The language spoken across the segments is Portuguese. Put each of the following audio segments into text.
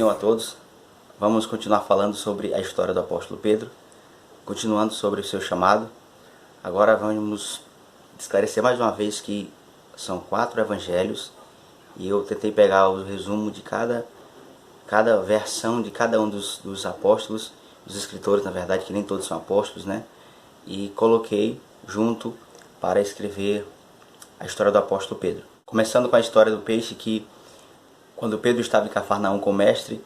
Shalom a todos. Vamos continuar falando sobre a história do apóstolo Pedro, continuando sobre o seu chamado. Agora vamos esclarecer mais uma vez que são 4 evangelhos e eu tentei pegar o resumo de cada versão de cada um dos apóstolos, dos escritores, na verdade, que nem todos são apóstolos, né? E coloquei junto para escrever a história do apóstolo Pedro. Começando com a história do peixe, que quando Pedro estava em Cafarnaum com o mestre,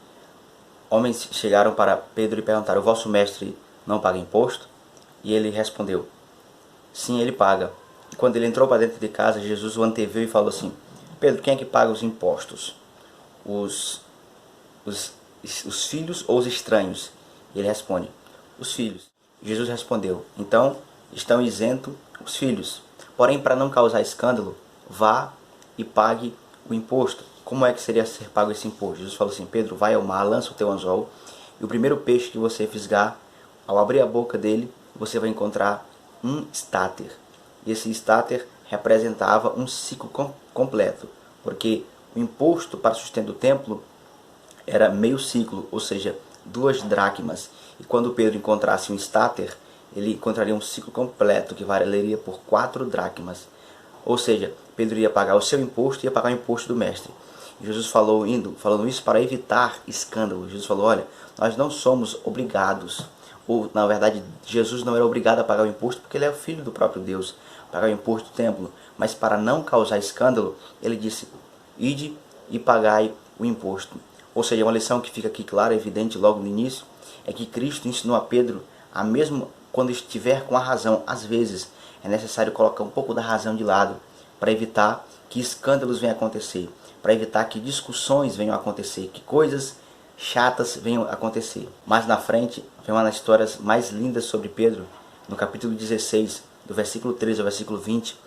homens chegaram para Pedro e perguntaram: o vosso mestre não paga imposto? E ele respondeu: sim, ele paga. E quando ele entrou para dentro de casa, Jesus o anteviu e falou assim: Pedro, quem é que paga os impostos? Os filhos ou os estranhos? E ele responde: os filhos. Jesus respondeu: então estão isentos os filhos. Porém, para não causar escândalo, vá e pague o imposto. Como é que seria ser pago esse imposto? Jesus falou assim: Pedro, vai ao mar, lança o teu anzol, e o primeiro peixe que você fisgar, ao abrir a boca dele, você vai encontrar um estáter. E esse estáter representava um ciclo completo, porque o imposto para o sustento do templo era meio ciclo, ou seja, 2 dracmas. E quando Pedro encontrasse um estáter, ele encontraria um ciclo completo, que valeria por 4 dracmas. Ou seja, Pedro ia pagar o seu imposto e ia pagar o imposto do mestre. E Jesus falando isso para evitar escândalo. Jesus falou: olha, nós não somos obrigados, ou na verdade Jesus não era obrigado a pagar o imposto, porque ele é o filho do próprio Deus, pagar o imposto do templo. Mas para não causar escândalo, ele disse: ide e pagai o imposto. Ou seja, uma lição que fica aqui clara, evidente logo no início, é que Cristo ensinou a Pedro, a mesmo quando estiver com a razão, às vezes é necessário colocar um pouco da razão de lado, para evitar que escândalos venham a acontecer, para evitar que discussões venham a acontecer, que coisas chatas venham a acontecer. Mais na frente, vem uma das histórias mais lindas sobre Pedro, no capítulo 16, do versículo 13 ao versículo 20,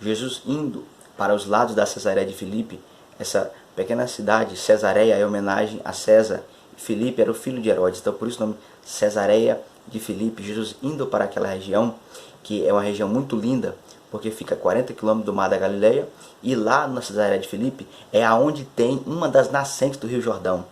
Jesus indo para os lados da Cesareia de Filipe. Essa pequena cidade, Cesareia, é homenagem a César, e Filipe era o filho de Herodes, então por isso o nome Cesareia de Filipe. Jesus indo para aquela região, que é uma região muito linda, porque fica a 40 km do mar da Galileia, e lá na Cesareia de Filipe é aonde tem uma das nascentes do Rio Jordão.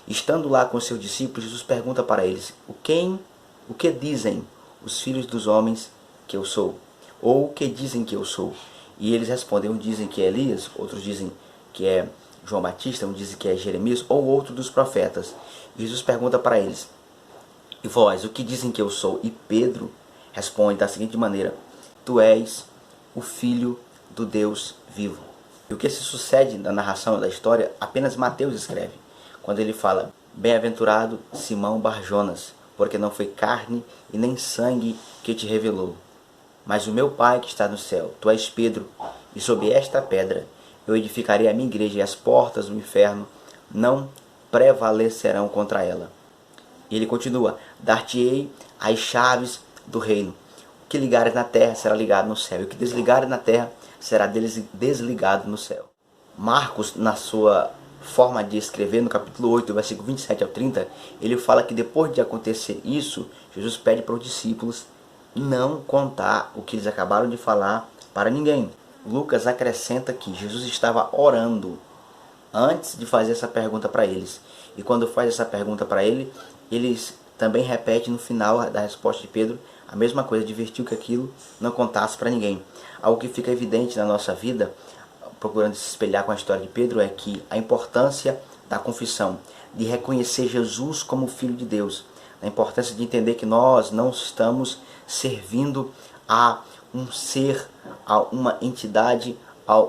Estando lá com seus discípulos, Jesus pergunta para eles: o que dizem os filhos dos homens que eu sou? Ou o que dizem que eu sou? E eles respondem: uns dizem que é Elias, outros dizem que é João Batista, uns dizem que é Jeremias, ou outro dos profetas. Jesus pergunta para eles: e vós, o que dizem que eu sou? E Pedro responde da seguinte maneira: tu és o Filho do Deus vivo. E o que se sucede na narração da história, apenas Mateus escreve, quando ele fala: bem-aventurado Simão Barjonas, porque não foi carne e nem sangue que te revelou, mas o meu Pai que está no céu. Tu és Pedro, e sobre esta pedra eu edificarei a minha igreja, e as portas do inferno não prevalecerão contra ela. E ele continua: dar-te-ei as chaves do reino. O que ligares na terra será ligado no céu, e o que desligares na terra será desligado no céu. Marcos, na sua forma de escrever, no capítulo 8, versículo 27 ao 30, ele fala que depois de acontecer isso, Jesus pede para os discípulos não contar o que eles acabaram de falar para ninguém. Lucas acrescenta que Jesus estava orando antes de fazer essa pergunta para eles. E quando faz essa pergunta para eles também repetem no final da resposta de Pedro a mesma coisa, advertiu que aquilo não contasse para ninguém. Algo que fica evidente na nossa vida, procurando se espelhar com a história de Pedro, é que a importância da confissão, de reconhecer Jesus como Filho de Deus, a importância de entender que nós não estamos servindo a um ser, a uma entidade, a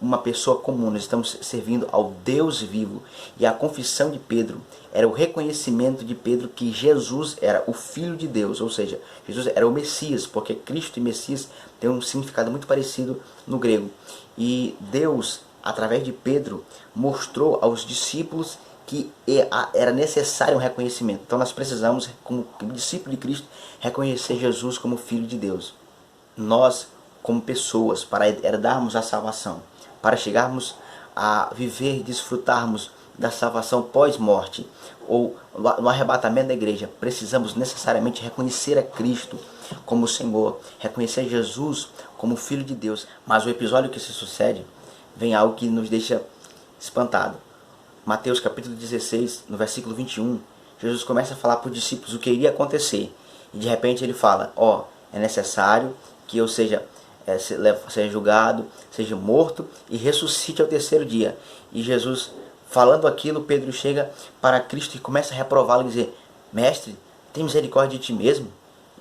uma pessoa comum. Nós estamos servindo ao Deus vivo. E a confissão de Pedro era o reconhecimento de Pedro que Jesus era o Filho de Deus, ou seja, Jesus era o Messias, porque Cristo e Messias têm um significado muito parecido no grego. E Deus, através de Pedro, mostrou aos discípulos que era necessário um reconhecimento. Então nós precisamos, como discípulo de Cristo, reconhecer Jesus como Filho de Deus. Nós, como pessoas, para herdarmos a salvação, para chegarmos a viver e desfrutarmos da salvação pós-morte, ou no arrebatamento da igreja, precisamos necessariamente reconhecer a Cristo como Senhor, reconhecer Jesus como Filho de Deus. Mas o episódio que se sucede, vem algo que nos deixa espantado. Mateus capítulo 16, no versículo 21, Jesus começa a falar para os discípulos o que iria acontecer. E de repente ele fala, é necessário que eu seja julgado, seja morto e ressuscite ao terceiro dia. E Jesus, falando aquilo, Pedro chega para Cristo e começa a reprová-lo e dizer, mestre, tem misericórdia de ti mesmo?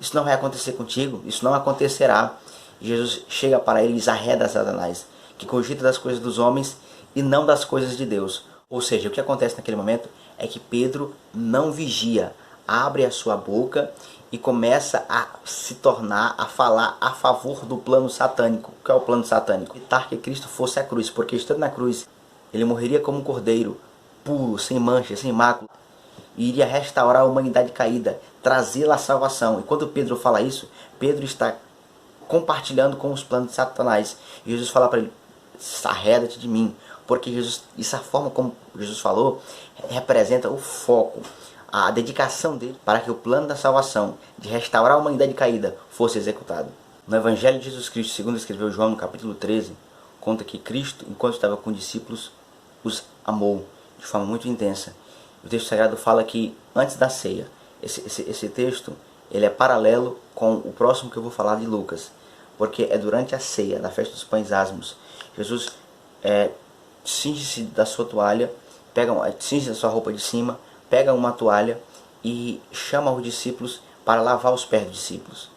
Isso não vai acontecer contigo, isso não acontecerá. E Jesus chega para ele e diz, arreda Satanás, que cogita das coisas dos homens e não das coisas de Deus. Ou seja, o que acontece naquele momento é que Pedro não vigia, abre a sua boca e começa a se tornar, a falar a favor do plano satânico. O que é o plano satânico? Evitar que Cristo fosse à cruz, porque estando na cruz, ele morreria como um cordeiro, puro, sem mancha, sem mácula, e iria restaurar a humanidade caída, trazê-la à salvação. E quando Pedro fala isso, Pedro está compartilhando com os planos de Satanás. E Jesus fala para ele, arreda-te de mim, porque Jesus, essa forma como Jesus falou, representa o foco, a dedicação dele para que o plano da salvação, de restaurar a humanidade caída, fosse executado. No Evangelho de Jesus Cristo, segundo escreveu João no capítulo 13, conta que Cristo, enquanto estava com os discípulos, os amou de forma muito intensa. O texto sagrado fala que antes da ceia, esse texto ele é paralelo com o próximo que eu vou falar de Lucas, porque é durante a ceia, da festa dos pães asmos, Jesus cinge-se da sua toalha, cinge da sua roupa de cima, pega uma toalha e chama os discípulos para lavar os pés dos discípulos.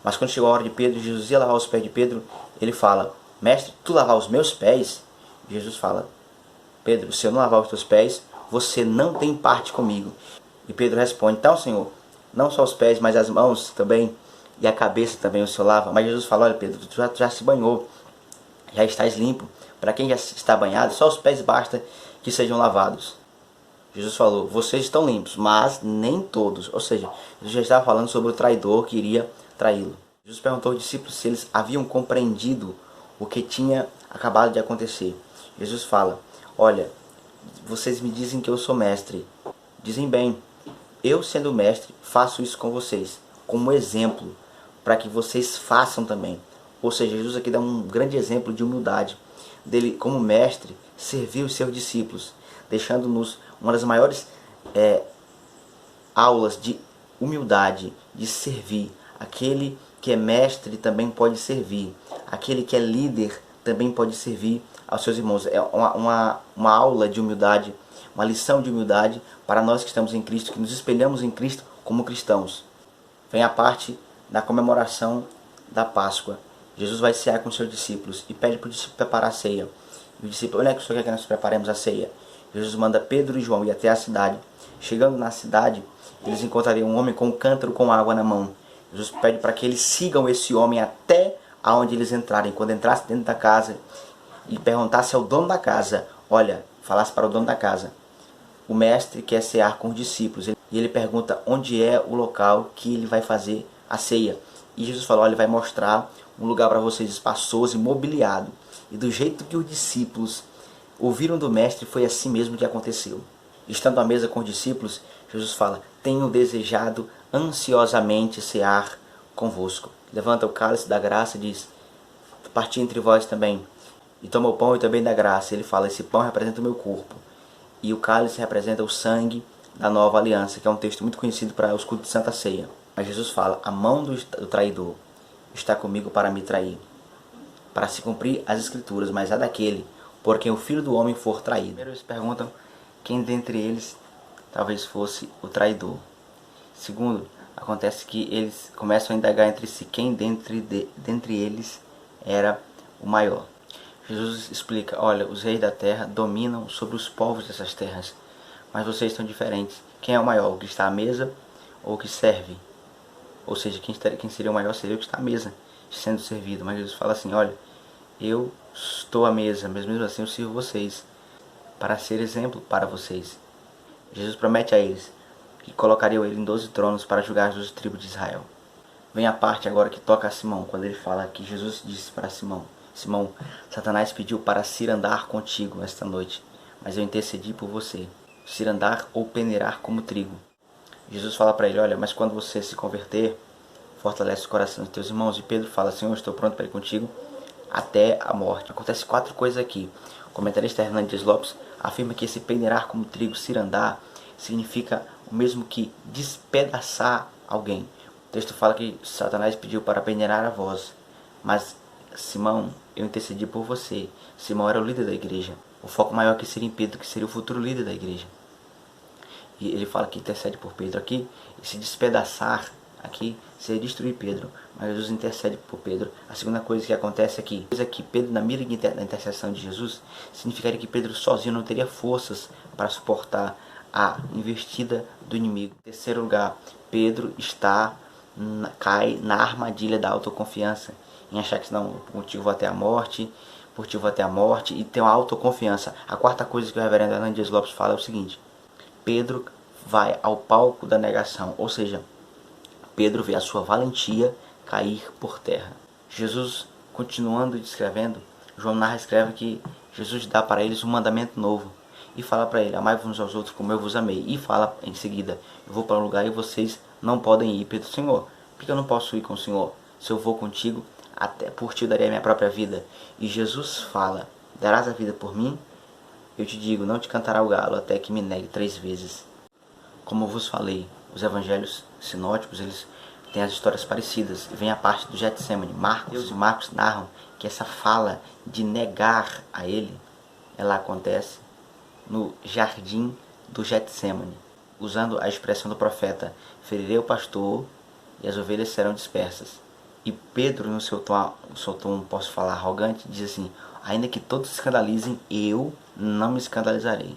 Mas quando chegou a hora de Pedro, Jesus ia lavar os pés de Pedro, ele fala, mestre, tu lavar os meus pés? Jesus fala, Pedro, se eu não lavar os teus pés, você não tem parte comigo. E Pedro responde, então Senhor, não só os pés, mas as mãos também, e a cabeça também o Senhor lava. Mas Jesus fala, olha Pedro, tu já se banhou, já estás limpo. Para quem já está banhado, só os pés basta que sejam lavados. Jesus falou, vocês estão limpos, mas nem todos. Ou seja, Jesus já estava falando sobre o traidor que iria traí-lo. Jesus perguntou aos discípulos se eles haviam compreendido o que tinha acabado de acontecer. Jesus fala, olha, vocês me dizem que eu sou mestre. Dizem bem, eu sendo mestre, faço isso com vocês, como exemplo, para que vocês façam também. Ou seja, Jesus aqui dá um grande exemplo de humildade. Dele, como mestre, servir os seus discípulos, deixando-nos uma das maiores aulas de humildade, de servir. Aquele que é mestre também pode servir. Aquele que é líder também pode servir aos seus irmãos. É uma aula de humildade, uma lição de humildade para nós que estamos em Cristo, que nos espelhamos em Cristo como cristãos. Vem a parte da comemoração da Páscoa. Jesus vai cear com seus discípulos e pede para o discípulo preparar a ceia. E o discípulo, onde é que o Senhor quer que nós preparemos a ceia? Jesus manda Pedro e João ir até a cidade. Chegando na cidade, eles encontrariam um homem com um cântaro com água na mão. Jesus pede para que eles sigam esse homem até aonde eles entrarem. Quando entrasse dentro da casa e perguntasse ao dono da casa, olha, falasse para o dono da casa, o mestre quer cear com os discípulos. E ele pergunta onde é o local que ele vai fazer a ceia. E Jesus falou, olha, ele vai mostrar um lugar para vocês espaçoso e mobiliado. E do jeito que os discípulos ouviram do mestre, foi assim mesmo que aconteceu. Estando à mesa com os discípulos, Jesus fala, tenho desejado ansiosamente cear convosco. Levanta o cálice da graça e diz, parti entre vós também. E toma o pão e também da graça. Ele fala, esse pão representa o meu corpo. E o cálice representa o sangue da nova aliança, que é um texto muito conhecido para os cultos de Santa Ceia. Mas Jesus fala, a mão do traidor está comigo para me trair, para se cumprir as escrituras, mas a daquele por quem o Filho do Homem for traído. Primeiro eles perguntam quem dentre eles talvez fosse o traidor. Segundo, acontece que eles começam a indagar entre si quem dentre eles era o maior. Jesus explica, olha, os reis da terra dominam sobre os povos dessas terras, mas vocês estão diferentes. Quem é o maior, o que está à mesa ou o que serve? Ou seja, quem seria o maior seria o que está à mesa, sendo servido. Mas Jesus fala assim, olha, eu estou à mesa, mas mesmo assim eu sirvo vocês, para ser exemplo para vocês. Jesus promete a eles que colocariam ele em 12 tronos para julgar as 12 tribos de Israel. Vem a parte agora que toca a Simão, quando ele fala que Jesus disse para Simão, Simão, Satanás pediu para cirandar contigo esta noite, mas eu intercedi por você. Cirandar ou peneirar como trigo. Jesus fala para ele, olha, mas quando você se converter, fortalece o coração dos teus irmãos. E Pedro fala, Senhor, estou pronto para ir contigo até a morte. Acontece 4 coisas aqui. O comentarista Hernandes Lopes afirma que esse peneirar como trigo, cirandar, significa o mesmo que despedaçar alguém. O texto fala que Satanás pediu para peneirar a voz, mas Simão, eu intercedi por você. Simão era o líder da igreja. O foco maior que seria em Pedro, que seria o futuro líder da igreja. E ele fala que intercede por Pedro aqui, e se despedaçar aqui seria destruir Pedro, mas Jesus intercede por Pedro. A segunda coisa que acontece aqui é que Pedro, na mira da intercessão de Jesus, significaria que Pedro sozinho não teria forças para suportar a investida do inimigo. Em terceiro lugar, Pedro cai na armadilha da autoconfiança, em achar que não, por ti eu vou até a morte, e ter uma autoconfiança. A quarta coisa que o reverendo Hernandes Lopes fala é o seguinte: Pedro vai ao palco da negação, ou seja, Pedro vê a sua valentia cair por terra. Jesus, continuando descrevendo, João narra escreve que Jesus dá para eles um mandamento novo e fala para ele: amai-vos uns aos outros como eu vos amei. E fala em seguida: eu vou para um lugar e vocês não podem ir. Pedro: Senhor, por que eu não posso ir com o Senhor? Se eu vou contigo, até por ti eu daria a minha própria vida. E Jesus fala: darás a vida por mim? Eu te digo, não te cantará o galo até que me negue 3 vezes. Como eu vos falei, os evangelhos sinóticos, eles têm as histórias parecidas. Vem a parte do Getsemane. Marcos narram que essa fala de negar a ele, ela acontece no jardim do Getsemane, usando a expressão do profeta: ferirei o pastor e as ovelhas serão dispersas. E Pedro, no seu tom, posso falar, arrogante, diz assim: ainda que todos se escandalizem, eu não me escandalizarei.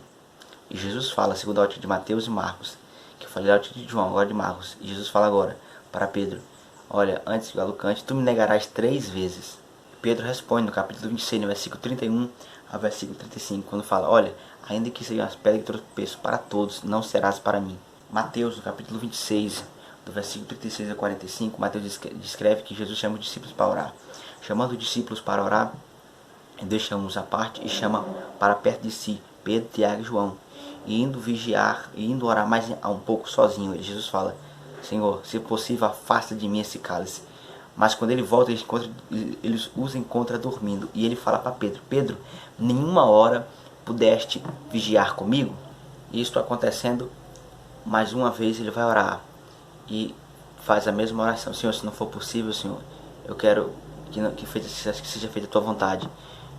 E Jesus fala, segundo a ótica de Mateus e Marcos, que eu falei a ótica de João, agora de Marcos. E Jesus fala agora para Pedro: olha, antes que o galo cante, tu me negarás 3 vezes. Pedro responde no capítulo 26, no versículo 31 ao versículo 35, quando fala: olha, ainda que sejam as pedras de tropeço para todos, não serás para mim. Mateus, no capítulo 26, do versículo 36 a 45, Mateus descreve que Jesus chama os discípulos para orar. Chamando os discípulos para orar, deixa-os à parte e chama para perto de si Pedro, Tiago e João. E indo vigiar, e indo orar mais um pouco sozinho, Jesus fala: Senhor, se possível, afasta de mim esse cálice. Mas quando ele volta, eles os encontram dormindo. E ele fala para Pedro: Pedro, nenhuma hora pudeste vigiar comigo? E isso acontecendo, mais uma vez ele vai orar e faz a mesma oração: Senhor, se não for possível, Senhor, eu quero que seja feita a tua vontade.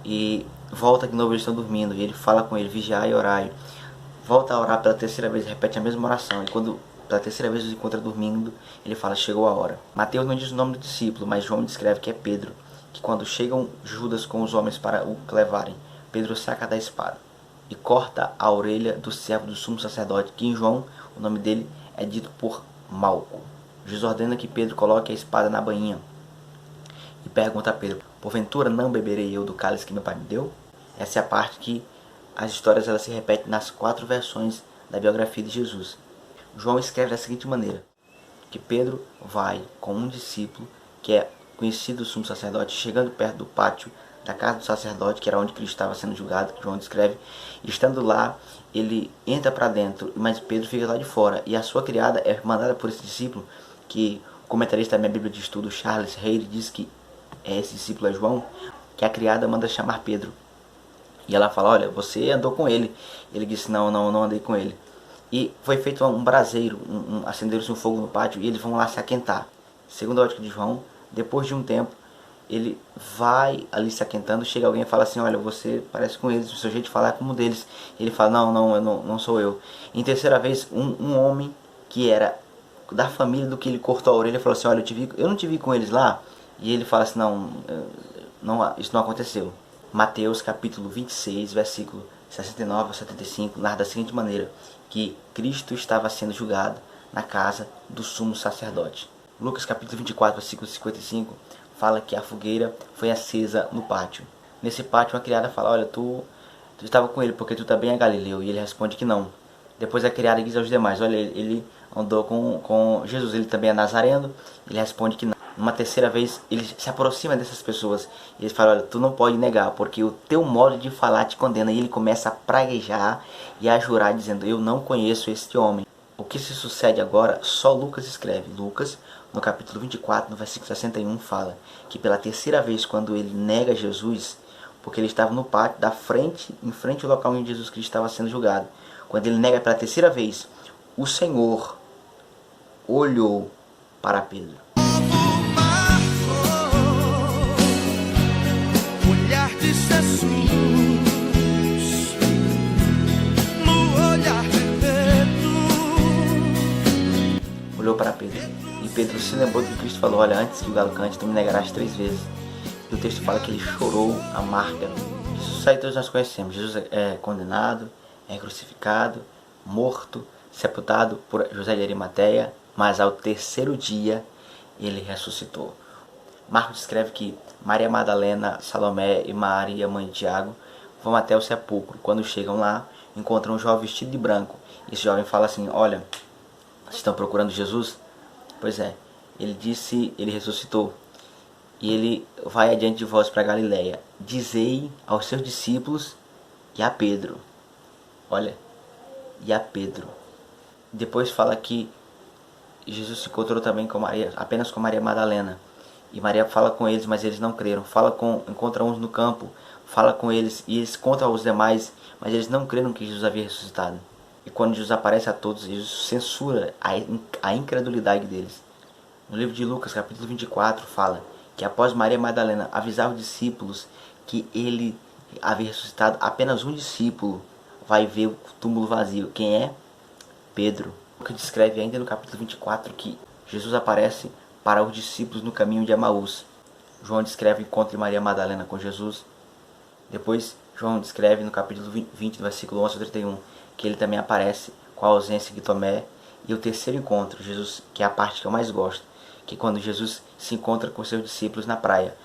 E volta de novo, eles estão dormindo, e ele fala com ele: vigiai e orai. Volta a orar pela terceira vez, repete a mesma oração, e quando pela terceira vez os encontra dormindo, ele fala: chegou a hora. Mateus não diz o nome do discípulo, mas João descreve que é Pedro, que quando chegam Judas com os homens para o levarem, Pedro saca da espada e corta a orelha do servo do sumo sacerdote, que em João o nome dele é dito por Malco. Jesus ordena que Pedro coloque a espada na bainha e pergunta a Pedro: porventura não beberei eu do cálice que meu pai me deu? Essa é a parte que as histórias elas se repetem nas 4 versões da biografia de Jesus. João escreve da seguinte maneira: que Pedro vai com um discípulo que é conhecido do sumo sacerdote, chegando perto do pátio da casa do sacerdote, que era onde Cristo estava sendo julgado, que João descreve. E estando lá, ele entra para dentro, mas Pedro fica lá de fora. E a sua criada é mandada por esse discípulo, que o comentarista da minha Bíblia de Estudo, Charles Hayre, diz que esse discípulo é João, que a criada manda chamar Pedro. E ela fala: olha, você andou com ele. Ele disse: não andei com ele. E foi feito um braseiro, acenderam-se um fogo no pátio, e eles vão lá se aquentar. Segundo a ótica de João, depois de um tempo, ele vai ali se aquentando, chega alguém e fala assim: olha, você parece com eles, o seu jeito de falar é como um deles. Ele fala: não sou eu. Em terceira vez, um homem que era da família do que ele cortou a orelha falou assim: olha, eu não te vi com eles lá. E ele fala assim: isso não aconteceu. Mateus capítulo 26, versículo 69 a 75, narra da seguinte maneira: que Cristo estava sendo julgado na casa do sumo sacerdote. Lucas capítulo 24, versículo 55, fala que a fogueira foi acesa no pátio. Nesse pátio uma criada fala: olha, tu estava com ele porque tu também é galileu. E ele responde que não. Depois a criada diz aos demais: olha, ele andou com Jesus, ele também é nazareno. Ele responde que não. Uma terceira vez ele se aproxima dessas pessoas e ele fala: olha, tu não pode negar, porque o teu modo de falar te condena. E ele começa a praguejar e a jurar, dizendo: eu não conheço este homem. O que se sucede agora, só Lucas escreve. Lucas, no capítulo 24, no versículo 61, fala que pela terceira vez, quando ele nega Jesus, porque ele estava no pátio em frente ao local onde Jesus Cristo estava sendo julgado. Quando ele nega pela terceira vez, o Senhor olhou para Pedro. Olhar de Jesus, no olhar de Pedro. Olhou para Pedro. E Pedro se lembrou do que Cristo falou: olha, antes que o galo cante, tu me negarás 3 vezes. E o texto fala que ele chorou amarga. Isso aí todos nós conhecemos. Jesus é condenado, é crucificado, morto, sepultado por José de Arimateia, mas ao terceiro dia ele ressuscitou. Marcos escreve que Maria Madalena, Salomé e Maria, mãe de Tiago, vão até o sepulcro. Quando chegam lá, encontram um jovem vestido de branco. Esse jovem fala assim: olha, vocês estão procurando Jesus? Pois é, ele ressuscitou. E ele vai adiante de vós para Galiléia. Dizei aos seus discípulos e a Pedro. Olha, e a Pedro. Depois fala que Jesus se encontrou também com Maria, apenas com Maria Madalena. E Maria fala com eles, mas eles não creram. Encontra uns no campo, fala com eles, e eles contam aos demais, mas eles não creram que Jesus havia ressuscitado. E quando Jesus aparece a todos, Jesus censura a incredulidade deles. No livro de Lucas, capítulo 24, fala que após Maria Madalena avisar os discípulos que ele havia ressuscitado, apenas um discípulo vai ver o túmulo vazio. Quem é? Pedro. Que descreve ainda no capítulo 24 que Jesus aparece para os discípulos no caminho de Emaús. João descreve o encontro de Maria Madalena com Jesus. Depois, João descreve no capítulo 20, do versículo 11 ao 31, que ele também aparece com a ausência de Tomé. E o terceiro encontro, Jesus, que é a parte que eu mais gosto, que é quando Jesus se encontra com seus discípulos na praia.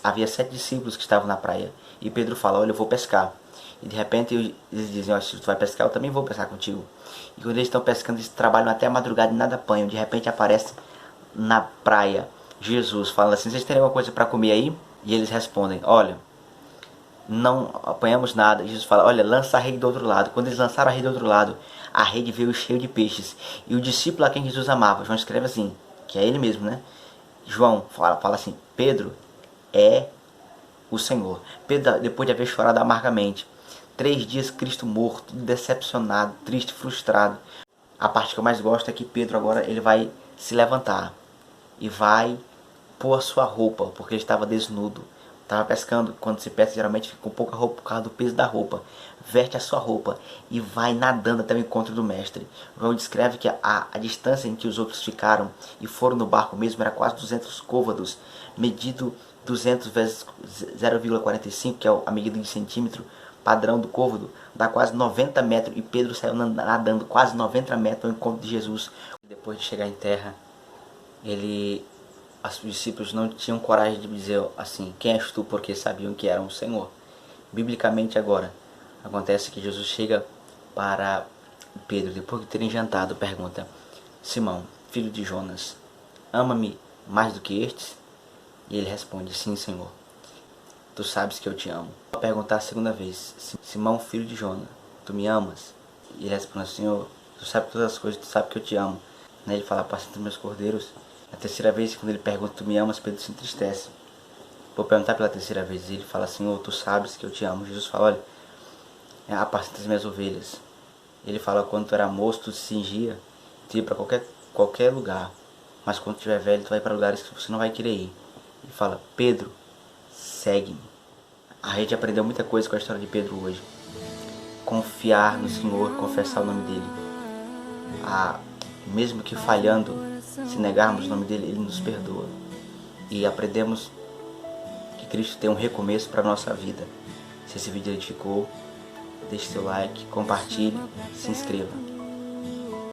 Havia 7 discípulos que estavam na praia. E Pedro fala: olha, eu vou pescar. E de repente eles dizem: se tu vai pescar, eu também vou pescar contigo. E quando eles estão pescando, eles trabalham até a madrugada e nada apanham. De repente aparece na praia Jesus, fala assim: vocês têm alguma coisa para comer aí? E eles respondem: olha, não apanhamos nada. E Jesus fala: olha, lança a rede do outro lado. Quando eles lançaram a rede do outro lado, a rede veio cheia de peixes. E o discípulo a quem Jesus amava, João escreve assim, que é ele mesmo, né? João fala assim: Pedro é o Senhor. Pedro, depois de haver chorado amargamente, 3 dias Cristo morto, decepcionado, triste, frustrado. A parte que eu mais gosto é que Pedro agora ele vai se levantar e vai pôr a sua roupa, porque ele estava desnudo. Estava pescando, quando se pesca geralmente fica com pouca roupa por causa do peso da roupa. Veste a sua roupa e vai nadando até o encontro do mestre. João descreve que a distância em que os outros ficaram e foram no barco mesmo era quase 200 côvados, medido 200 vezes 0,45, que é a medida de centímetro padrão do côvado, dá quase 90 metros. E Pedro saiu nadando quase 90 metros ao encontro de Jesus. Depois de chegar em terra, os discípulos não tinham coragem de dizer assim: quem és tu? Porque sabiam que era o Senhor. Biblicamente agora, acontece que Jesus chega para Pedro, depois de terem jantado, pergunta: Simão, filho de Jonas, ama-me mais do que estes? E ele responde: sim, Senhor, tu sabes que eu te amo. Vou perguntar a segunda vez: Simão, filho de Jonas, tu me amas? E ele responde: Senhor, tu sabes todas as coisas, tu sabes que eu te amo. Ele fala: apacenta meus cordeiros. A terceira vez, quando ele pergunta: tu me amas? Pedro se entristece. Vou perguntar pela terceira vez. Ele fala: Senhor, tu sabes que eu te amo. Jesus fala: olha, apacenta as minhas ovelhas. Ele fala: quando tu era moço, tu se cingia, tu ia para qualquer lugar. Mas quando tu estiver velho, tu vai para lugares que você não vai querer ir. Ele fala: Pedro, segue-me. A gente aprendeu muita coisa com a história de Pedro hoje. Confiar no Senhor, confessar o nome dele. Mesmo que falhando, se negarmos o nome dele, ele nos perdoa. E aprendemos que Cristo tem um recomeço para a nossa vida. Se esse vídeo edificou, deixe seu like, compartilhe, se inscreva.